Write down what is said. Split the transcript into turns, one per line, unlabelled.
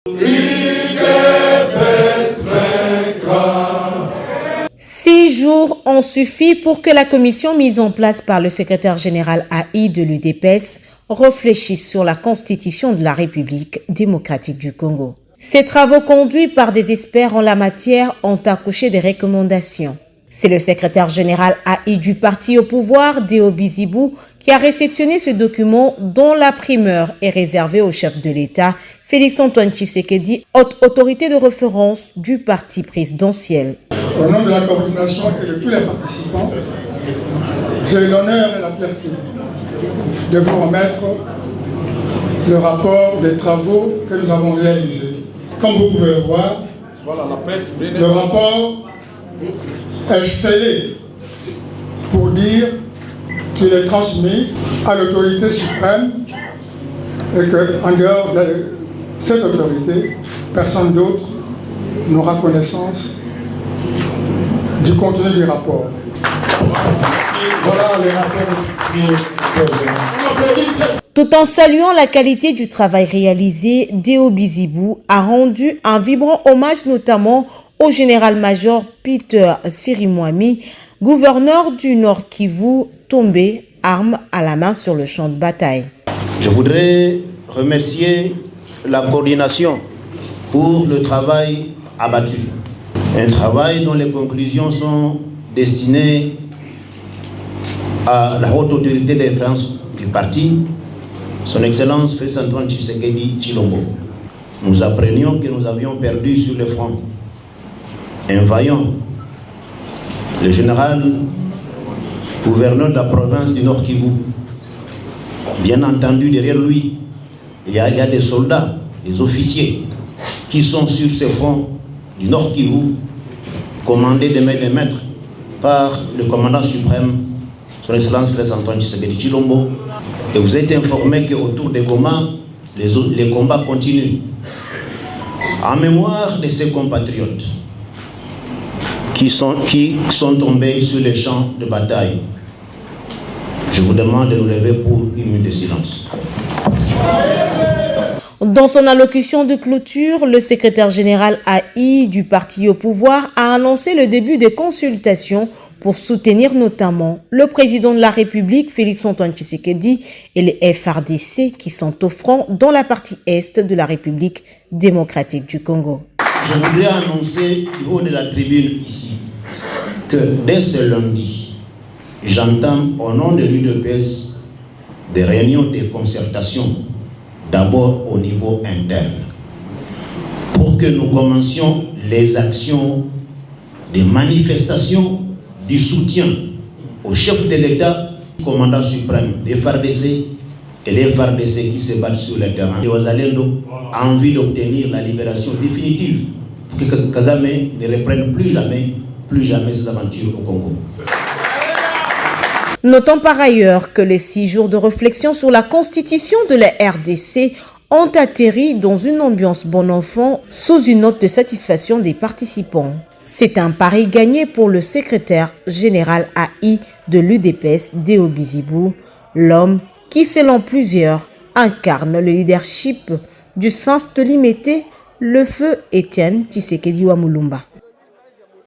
6 jours ont suffi pour que la commission mise en place par le secrétaire général AI de l'UDPS réfléchisse sur la constitution de la République démocratique du Congo. Ces travaux conduits par des experts en la matière ont accouché des recommandations. C'est le secrétaire général AI du parti au pouvoir, Deo Bizibou, qui a réceptionné ce document dont la primeur est réservée au chef de l'État, Félix-Antoine Tshisekedi, haute autorité de référence du parti présidentiel.
Au nom de la coordination et de tous les participants, j'ai l'honneur et la fierté de vous remettre le rapport des travaux que nous avons réalisés. Comme vous pouvez le voir, le rapport est scellé pour dire qu'il est transmis à l'autorité suprême et qu'en dehors de cette autorité, personne d'autre n'aura connaissance du contenu du rapport. Voilà les rapports.
Tout en saluant la qualité du travail réalisé, Deo Bizibou a rendu un vibrant hommage notamment au général-major Peter Sirimwami, gouverneur du Nord Kivu, tombé arme à la main sur le champ de bataille.
Je voudrais remercier la coordination pour le travail abattu. Un travail dont les conclusions sont destinées à la haute autorité des références du parti, son Excellence Félix-Antoine Tshisekedi Tshilombo. Nous apprenions que nous avions perdu sur le front un vaillant, le général gouverneur de la province du Nord Kivu. Bien entendu, derrière lui, il y a des soldats, des officiers qui sont sur ce front du Nord Kivu, commandés de main de maître par le commandant suprême, son Excellence Félix-Antoine Tshisekedi Tshilombo. Et vous êtes informé qu'autour de Goma, les combats continuent. En mémoire de ces compatriotes qui sont tombés sur les champs de bataille, je vous demande de nous lever pour une minute de silence.
Dans son allocution de clôture, le secrétaire général AI du parti au pouvoir a annoncé le début des consultations pour soutenir notamment le président de la République, Félix-Antoine Tshisekedi, et les FARDC qui sont au front dans la partie est de la République démocratique du Congo.
Je voudrais annoncer au haut de la tribune ici que dès ce lundi, j'entame au nom de l'UDPS des réunions de concertation, d'abord au niveau interne, pour que nous commencions les actions de manifestation du soutien au chef de l'État, commandant suprême des FARDC et les FARDC qui se battent sur le terrain. Et Wazalendo a envie d'obtenir la libération définitive pour que Kagame ne reprenne plus jamais ses aventures au Congo.
Notons par ailleurs que les 6 jours de réflexion sur la constitution de la RDC ont atterri dans une ambiance bon enfant sous une note de satisfaction des participants. C'est un pari gagné pour le secrétaire général AI de l'UDPS, Deo Bizibou, l'homme qui, selon plusieurs, incarne le leadership du sphinx de Limete, le feu Étienne Tshisekedi Wamulumba.